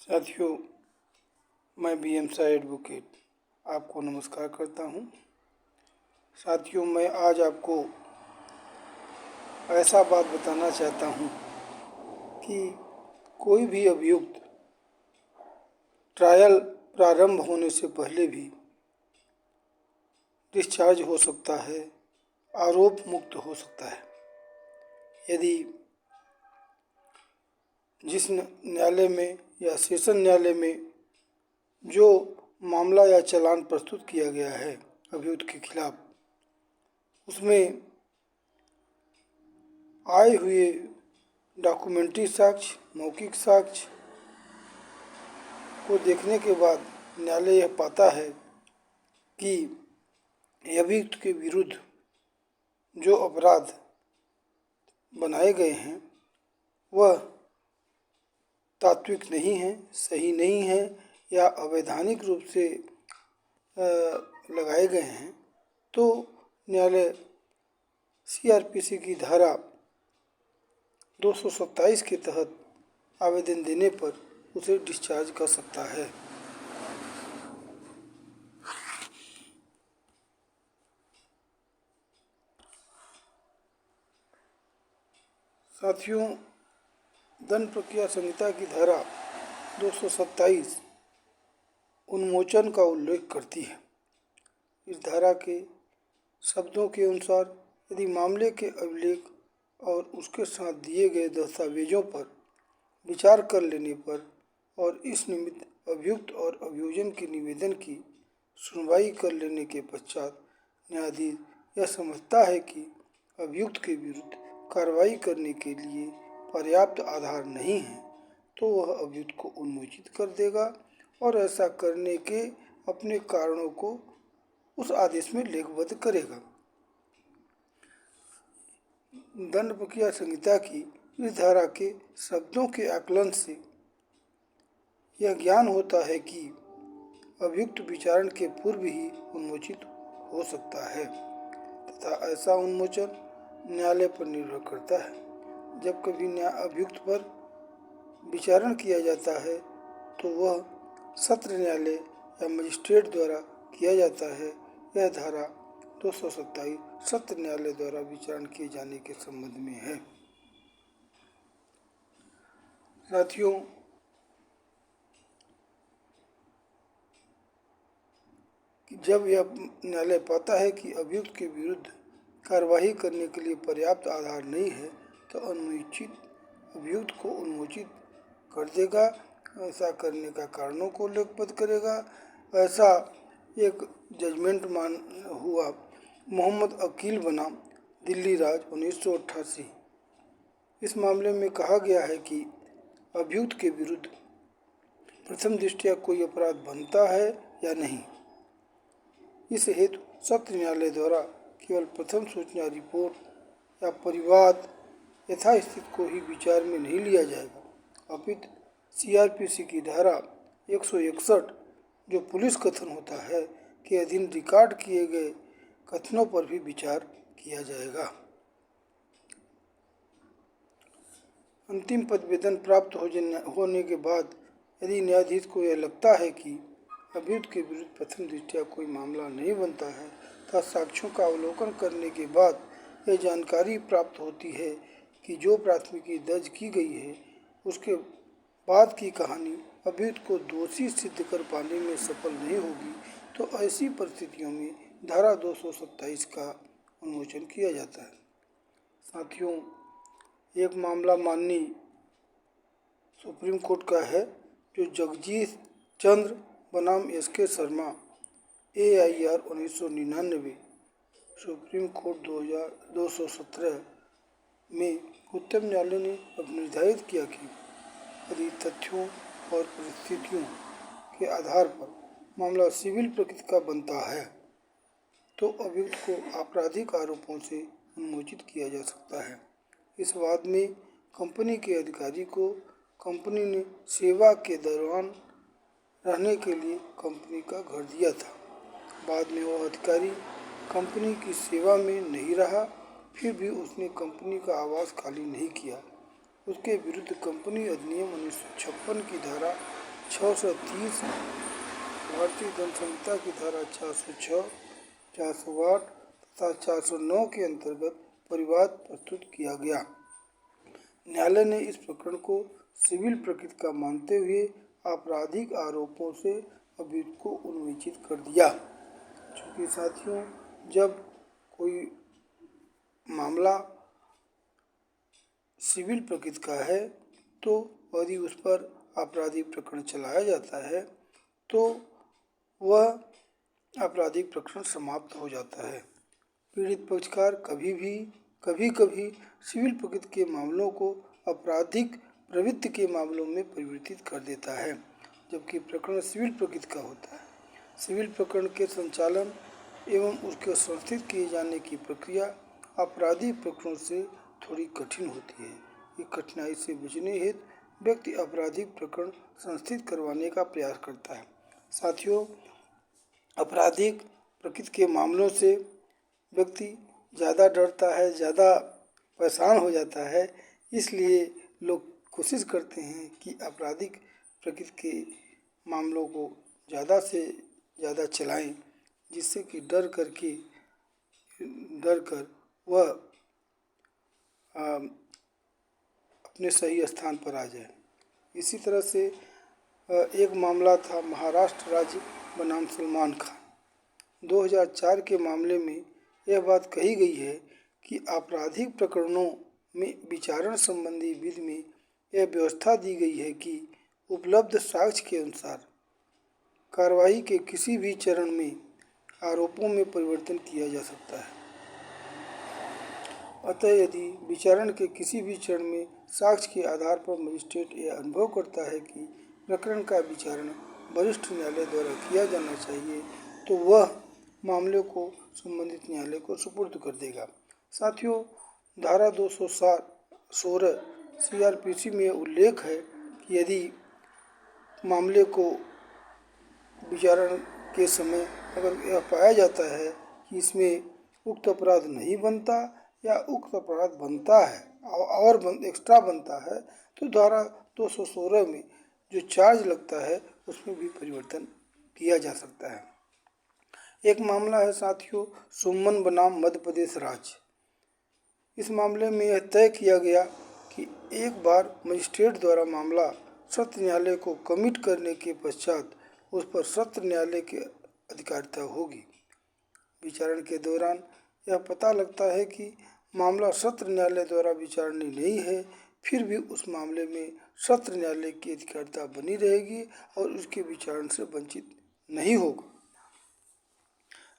साथियों, मैं BM Shah advocate आपको नमस्कार करता हूं। साथियों, मैं आज आपको ऐसा बात बताना चाहता हूं कि कोई भी अभियुक्त ट्रायल प्रारंभ होने से पहले भी डिस्चार्ज हो सकता है, आरोप मुक्त हो सकता है। यदि जिस न्यायालय में या सेशन न्यायालय में जो मामला या चालान प्रस्तुत किया गया है अभियुक्त के खिलाफ, उसमें आए हुए डॉक्यूमेंट्री साक्ष्य, मौखिक साक्ष्य को देखने के बाद न्यायालय यह पाता है कि अभियुक्त के विरुद्ध जो अपराध बनाए गए हैं वह तात्विक नहीं है, सही नहीं है या अवैधानिक रूप से लगाए गए हैं, तो न्यायालय CRPC की धारा 227 के तहत आवेदन देने पर उसे डिस्चार्ज कर सकता है। साथियों, दंड प्रक्रिया संहिता की धारा 227 उन्मोचन का उल्लेख करती है। इस धारा के शब्दों के अनुसार यदि मामले के अभिलेख और उसके साथ दिए गए दस्तावेजों पर विचार कर लेने पर और इस निमित्त अभियुक्त और अभियोजन के निवेदन की सुनवाई कर लेने के पश्चात न्यायाधीश यह समझता है कि अभियुक्त के विरुद्ध कार्रवाई करने के लिए पर्याप्त आधार नहीं है, तो वह अभियुक्त को उन्मोचित कर देगा और ऐसा करने के अपने कारणों को उस आदेश में लेखबद्ध करेगा। दंड प्रक्रिया संहिता की इस धारा के शब्दों के आकलन से यह ज्ञान होता है कि अभियुक्त विचारण के पूर्व ही उन्मोचित हो सकता है तथा ऐसा उन्मोचन न्यायालय पर निर्भर करता है। जब कभी अभियुक्त पर विचारण किया जाता है तो वह सत्र न्यायालय या मजिस्ट्रेट द्वारा किया जाता है। यह धारा 227 सत्र न्यायालय द्वारा विचारण किए जाने के संबंध में है। साथियों, जब यह न्यायालय पाता है कि अभियुक्त के विरुद्ध कार्यवाही करने के लिए पर्याप्त आधार नहीं है, तो अनुचित अभियुक्त को उन्मोचित कर देगा। ऐसा करने का कारणों को लेखबद्ध करेगा। ऐसा एक जजमेंट हुआ मोहम्मद अकील बनाम दिल्ली राज 1988। इस मामले में कहा गया है कि अभियुक्त के विरुद्ध प्रथम दृष्टया कोई अपराध बनता है या नहीं। इस हेतु सत्र न्यायालय द्वारा केवल प्रथम सूचना रिपोर्ट या परिवाद यथास्थिति को ही विचार में नहीं लिया जाएगा, अपितु CRPC की धारा 161 जो पुलिस कथन होता है के अधीन रिकॉर्ड किए गए कथनों पर भी विचार किया जाएगा। अंतिम प्रतिवेदन प्राप्त होने के बाद यदि न्यायाधीश को यह लगता है कि अभियुक्त के विरुद्ध प्रथम दृष्टया कोई मामला नहीं बनता है, तथा साक्ष्यों का अवलोकन करने के बाद यह जानकारी प्राप्त होती है कि जो प्राथमिकी दर्ज की गई है उसके बाद की कहानी अभियुक्त को दोषी सिद्ध कर पाने में सफल नहीं होगी, तो ऐसी परिस्थितियों में धारा 227 का उन्मोचन किया जाता है। साथियों, एक मामला माननीय सुप्रीम कोर्ट का है जो जगजीत चंद्र बनाम SK Sharma AIR 1999 supreme court 217 में उच्चतम न्यायालय ने अब निर्धारित किया कि यदि तथ्यों और परिस्थितियों के आधार पर मामला सिविल प्रकृति का बनता है तो अभियुक्त को आपराधिक आरोपों से उन्मोचित किया जा सकता है। इस वाद में कंपनी के अधिकारी को कंपनी ने सेवा के दौरान रहने के लिए कंपनी का घर दिया था। बाद में वह अधिकारी कंपनी की सेवा में नहीं रहा, फिर भी उसने कंपनी का आवास खाली नहीं किया। उसके विरुद्ध कंपनी अधिनियम 1956 की धारा 630 भारतीय दंड संहिता की धारा 406, 408 तथा 409 के अंतर्गत परिवाद प्रस्तुत किया गया। न्यायालय ने इस प्रकरण को सिविल प्रकृति का मानते हुए आपराधिक आरोपों से अभियुक्त को उन्मोचित कर दिया। चूँकि साथियों, जब कोई मामला सिविल प्रकृति का है तो यदि उस पर आपराधिक प्रकरण चलाया जाता है तो वह आपराधिक प्रकरण समाप्त हो जाता है। पीड़ित पक्षकार कभी कभी सिविल प्रकृति के मामलों को आपराधिक प्रवृत्ति के मामलों में परिवर्तित कर देता है, जबकि प्रकरण सिविल प्रकृति का होता है। सिविल प्रकरण के संचालन एवं उसके संस्थित किए जाने की प्रक्रिया आपराधिक प्रकरणों से थोड़ी कठिन होती है। इस कठिनाई से बचने हेतु व्यक्ति आपराधिक प्रकरण संस्थित करवाने का प्रयास करता है। साथियों, आपराधिक प्रकृति के मामलों से व्यक्ति ज़्यादा डरता है, ज़्यादा परेशान हो जाता है, इसलिए लोग कोशिश करते हैं कि आपराधिक प्रकृति के मामलों को ज़्यादा से ज़्यादा चलाएं, जिससे कि डर कर वह अपने सही स्थान पर आ जाए। इसी तरह से एक मामला था महाराष्ट्र राज्य बनाम सलमान खान। 2004 के मामले में यह बात कही गई है कि आपराधिक प्रकरणों में विचारण संबंधी विधि में यह व्यवस्था दी गई है कि उपलब्ध साक्ष्य के अनुसार कार्रवाई के किसी भी चरण में आरोपों में परिवर्तन किया जा सकता है। अतः यदि विचारण के किसी भी चरण में साक्ष्य के आधार पर मजिस्ट्रेट यह अनुभव करता है कि प्रकरण का विचारण वरिष्ठ न्यायालय द्वारा किया जाना चाहिए तो वह मामले को संबंधित न्यायालय को सुपुर्द कर देगा। साथियों, धारा 216 CRPC में उल्लेख है कि यदि मामले को विचारण के समय अगर यह पाया जाता है कि इसमें उक्त अपराध नहीं बनता या उक्त अपराध बनता है और एक्स्ट्रा बनता है तो धारा 216 में जो चार्ज लगता है उसमें भी परिवर्तन किया जा सकता है। एक मामला है साथियों सुमन बनाम मध्य प्रदेश राज्य। इस मामले में यह तय किया गया कि एक बार मजिस्ट्रेट द्वारा मामला सत्र न्यायालय को कमिट करने के पश्चात उस पर सत्र न्यायालय की अधिकारिता होगी। विचारण के दौरान यह पता लगता है कि मामला सत्र न्यायालय द्वारा विचारणीय नहीं है, फिर भी उस मामले में सत्र न्यायालय की अधिकारिता बनी रहेगी और उसके विचारण से वंचित नहीं होगा।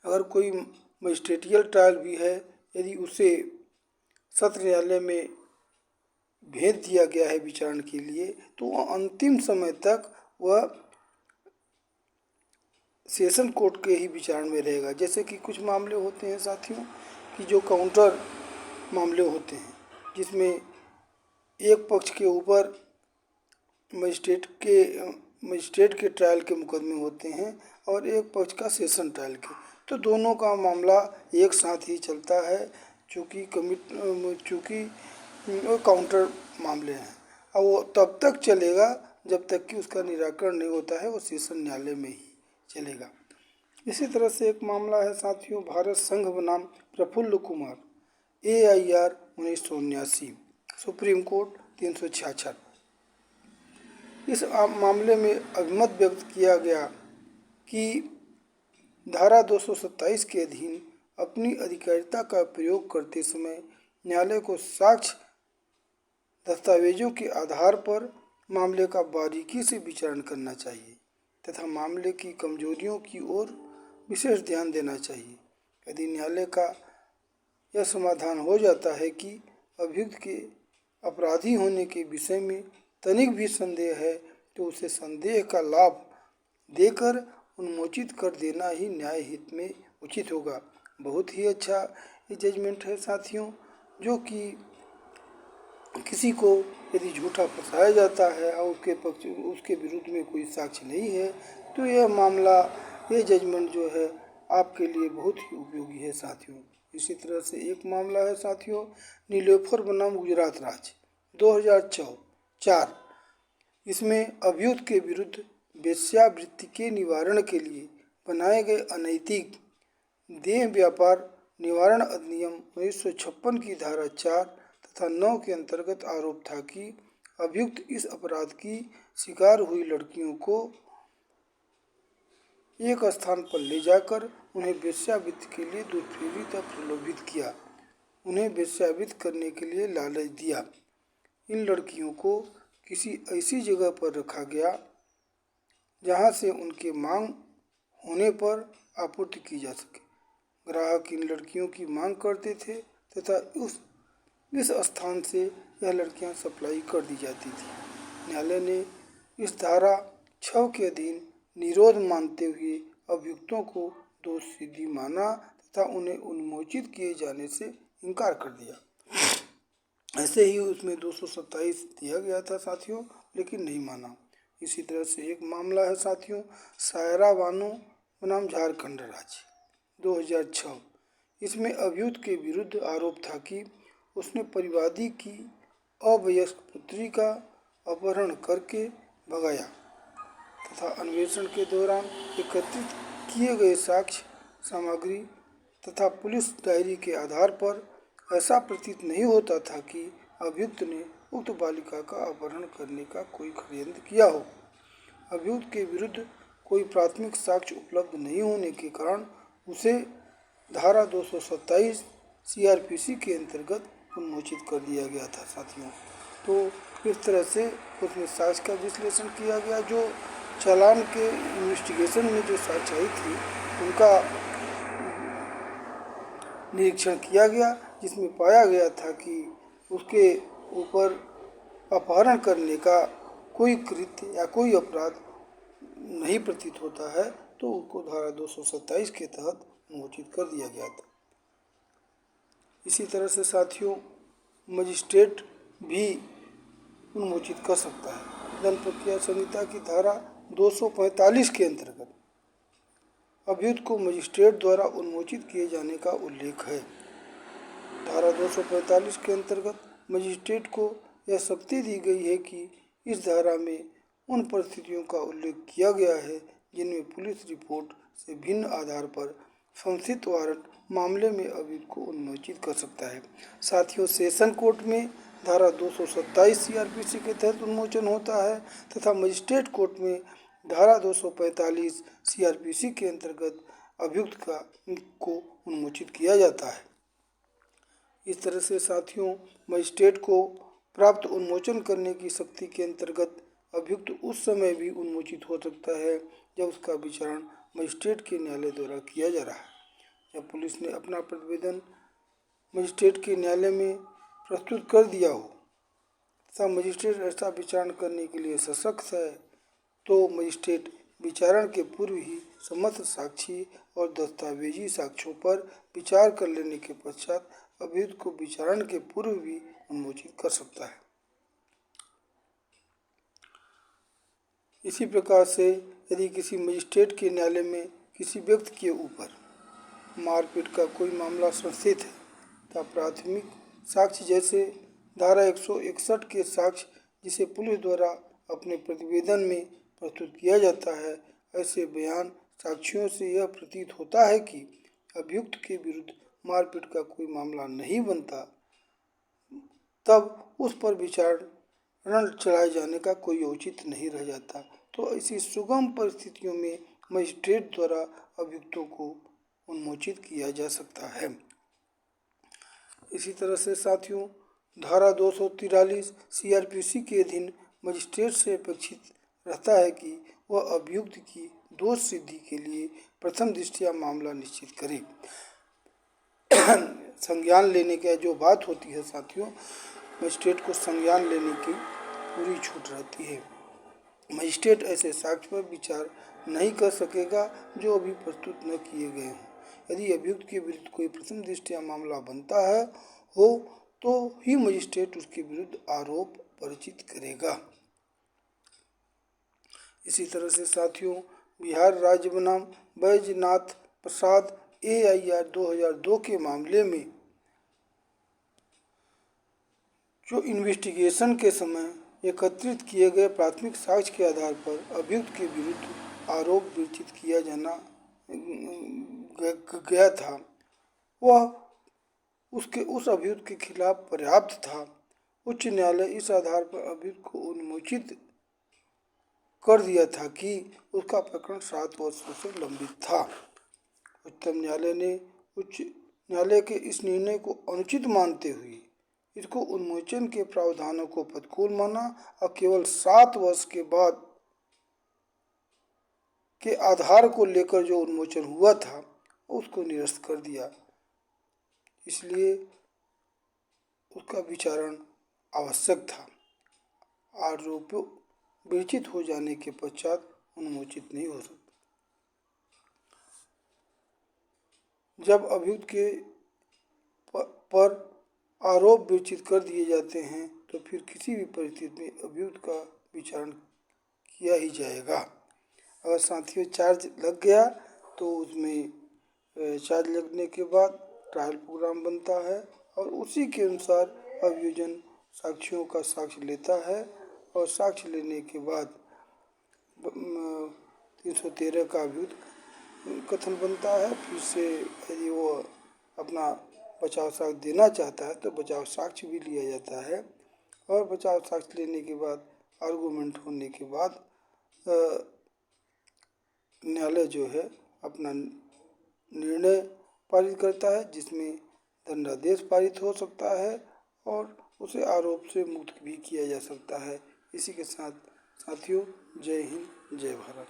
अगर कोई मजिस्ट्रेटियल ट्रायल भी है, यदि उसे सत्र न्यायालय में भेज दिया गया है विचारण के लिए, तो वह अंतिम समय तक वह सेशन कोर्ट के ही विचारण में रहेगा। जैसे कि कुछ मामले होते हैं साथियों कि जो काउंटर मामले होते हैं, जिसमें एक पक्ष के ऊपर मजिस्ट्रेट के ट्रायल के मुकदमे होते हैं और एक पक्ष का सेशन ट्रायल के, तो दोनों का मामला एक साथ ही चलता है, चूँकि काउंटर मामले हैं और वो तब तक चलेगा जब तक कि उसका निराकरण नहीं होता है, वो सेशन न्यायालय में ही चलेगा। इसी तरह से एक मामला है साथियों भारत संघ बनाम Praful Kumar AIR 1979 supreme court 366। इस मामले में अभिमत व्यक्त किया गया कि धारा 227 के अधीन अपनी अधिकारिता का प्रयोग करते समय न्यायालय को साक्ष्य दस्तावेजों के आधार पर मामले का बारीकी से विचारण करना चाहिए तथा मामले की कमजोरियों की ओर विशेष ध्यान देना चाहिए। यदि न्यायालय का यह समाधान हो जाता है कि अभियुक्त के अपराधी होने के विषय में तनिक भी संदेह है तो उसे संदेह का लाभ देकर उन्मोचित कर देना ही न्याय हित में उचित होगा। बहुत ही अच्छा ये जजमेंट है साथियों, जो कि किसी को यदि झूठा फंसाया जाता है और उसके विरुद्ध में कोई साक्ष्य नहीं है तो यह मामला, ये जजमेंट जो है आपके लिए बहुत ही उपयोगी है साथियों। इसी तरह से एक मामला है साथियों नीलोफर बनाम गुजरात राज्य 2004। इसमें अभियुक्त के विरुद्ध वेश्यावृत्ति के निवारण के लिए बनाए गए अनैतिक देह व्यापार निवारण अधिनियम 1956 की धारा 4 तथा 9 के अंतर्गत आरोप था कि अभियुक्त इस अपराध की शिकार हुई लड़कियों को एक स्थान पर ले जाकर उन्हें वेश्यावृत्ति के लिए दुष्प्रेरित और प्रलोभित किया, उन्हें वेश्यावृत्ति करने के लिए लालच दिया। इन लड़कियों को किसी ऐसी जगह पर रखा गया जहां से उनके मांग होने पर आपूर्ति की जा सके। ग्राहक इन लड़कियों की मांग करते थे तथा इस स्थान से यह लड़कियां सप्लाई कर दी जाती थी। न्यायालय ने इस धारा 6 के अधीन निरोध मानते हुए अभियुक्तों को दोषी माना तथा उन्हें उन्मोचित किए जाने से इनकार कर दिया। ऐसे ही उसमें 227 दिया गया था साथियों, लेकिन नहीं माना। इसी तरह से एक मामला है साथियों, सायरा बानो बनाम झारखंड राज्य 2006। इसमें अभियुक्त के विरुद्ध आरोप था कि उसने परिवादी की अवयस्क पुत्री का अपहरण करके भगाया तथा अन्वेषण के दौरान एकत्रित किए गए साक्ष्य सामग्री तथा पुलिस डायरी के आधार पर ऐसा प्रतीत नहीं होता था कि अभियुक्त ने उक्त बालिका का अपहरण करने का कोई षड्यंत्र किया हो। अभियुक्त के विरुद्ध कोई प्राथमिक साक्ष्य उपलब्ध नहीं होने के कारण उसे धारा 227 CRPC के अंतर्गत उन्मोचित कर दिया गया था साथियों। तो इस तरह से उसमें साक्ष्य का विश्लेषण किया गया। जो चालान के इन्वेस्टिगेशन में जो साक्ष्य आई थी उनका निरीक्षण किया गया, जिसमें पाया गया था कि उसके ऊपर अपहरण करने का कोई कृत्य या कोई अपराध नहीं प्रतीत होता है, तो उसको धारा 227 के तहत उन्मोचित कर दिया गया था। इसी तरह से साथियों मजिस्ट्रेट भी उन्मोचित कर सकता है। दंड प्रक्रिया संहिता की धारा 245 के अंतर्गत अभियुक्त को मजिस्ट्रेट द्वारा उन्मोचित किए जाने का उल्लेख है। धारा 245 के अंतर्गत मजिस्ट्रेट को यह शक्ति दी गई है कि इस धारा में उन परिस्थितियों का उल्लेख किया गया है जिनमें पुलिस रिपोर्ट से भिन्न आधार पर संशयित वारंट मामले में अभियुक्त को उन्मोचित कर सकता है। साथियों सेशन कोर्ट में धारा 227 CRPC के तहत उन्मोचन होता है तथा मजिस्ट्रेट कोर्ट में धारा 245 CRPC के अंतर्गत अभियुक्त को उन्मोचित किया जाता है। इस तरह से साथियों मजिस्ट्रेट को प्राप्त उन्मोचन करने की शक्ति के अंतर्गत अभियुक्त उस समय भी उन्मोचित हो सकता है जब उसका विचारण मजिस्ट्रेट के न्यायालय द्वारा किया जा रहा है। जब पुलिस ने अपना प्रतिवेदन मजिस्ट्रेट के न्यायालय में प्रस्तुत कर दिया हो तथा मजिस्ट्रेट ऐसा विचारण करने के लिए सशक्त है, तो मजिस्ट्रेट विचारण के पूर्व ही समस्त साक्षी और दस्तावेजी साक्ष्यों पर विचार कर लेने के पश्चात अभियुक्त को विचारण के पूर्व भी उन्मोचित कर सकता है। इसी प्रकार से यदि किसी मजिस्ट्रेट के न्यायालय में किसी व्यक्ति के ऊपर मारपीट का कोई मामला संस्थित है तो प्राथमिक साक्ष्य जैसे धारा 161 के साक्ष्य जिसे पुलिस द्वारा अपने प्रतिवेदन में प्रस्तुत किया जाता है, ऐसे बयान साक्ष्यों से यह प्रतीत होता है कि अभियुक्त के विरुद्ध मारपीट का कोई मामला नहीं बनता, तब उस पर विचारण चलाए जाने का कोई औचित्य नहीं रह जाता। तो ऐसी सुगम परिस्थितियों में मजिस्ट्रेट द्वारा अभियुक्तों को उन्मोचित किया जा सकता है। इसी तरह से साथियों धारा 243 CRPC के अधीन मजिस्ट्रेट से अपेक्षित रहता है कि वह अभियुक्त की दोष सिद्धि के लिए प्रथम दृष्टया मामला निश्चित करे। संज्ञान लेने की जो बात होती है साथियों, मजिस्ट्रेट को संज्ञान लेने की पूरी छूट रहती है। मजिस्ट्रेट ऐसे साक्ष्य पर विचार नहीं कर सकेगा जो अभी प्रस्तुत न किए गए हों। यदि अभियुक्त के विरुद्ध कोई प्रथम दृष्टया मामला बनता है तो ही मजिस्ट्रेट उसके विरुद्ध आरोप परिचित करेगा। इसी तरह से साथियों बिहार राज्य बनाम बैजनाथ प्रसाद AIR 2002 के मामले में जो इन्वेस्टिगेशन के समय एकत्रित किए गए प्राथमिक साक्ष्य के आधार पर अभियुक्त के विरुद्ध आरोप विरचित किया जाना गया था वह उसके उस अभियुक्त के खिलाफ पर्याप्त था। उच्च न्यायालय इस आधार पर अभियुक्त को उन्मोचित कर दिया था कि उसका प्रकरण 7 वर्षों से लंबित था। उच्चतम न्यायालय ने उच्च न्यायालय के इस निर्णय को अनुचित मानते हुए इसको उन्मोचन के प्रावधानों को प्रतिकूल माना और केवल 7 वर्ष के बाद के आधार को लेकर जो उन्मोचन हुआ था उसको निरस्त कर दिया। इसलिए उसका विचारण आवश्यक था। आरोप विरचित हो जाने के पश्चात उन्मोचित नहीं हो सकता। जब अभियुक्त के पर आरोप विरचित कर दिए जाते हैं तो फिर किसी भी परिस्थिति में अभियुक्त का विचारण किया ही जाएगा। अगर साथियों चार्ज लग गया तो उसमें चार्ज लगने के बाद ट्रायल प्रोग्राम बनता है और उसी के अनुसार अभियोजन साक्ष्यों का साक्ष्य लेता है और साक्ष्य लेने के बाद 313 का अभियुक्त कथन बनता है। फिर से यदि वो अपना बचाव साक्ष्य देना चाहता है तो बचाव साक्ष्य भी लिया जाता है और बचाव साक्ष्य लेने के बाद आर्गूमेंट होने के बाद न्यायालय जो है अपना निर्णय पारित करता है जिसमें दंडादेश पारित हो सकता है और उसे आरोप से मुक्त भी किया जा सकता है। इसी के साथ साथियों जय हिंद जय भारत।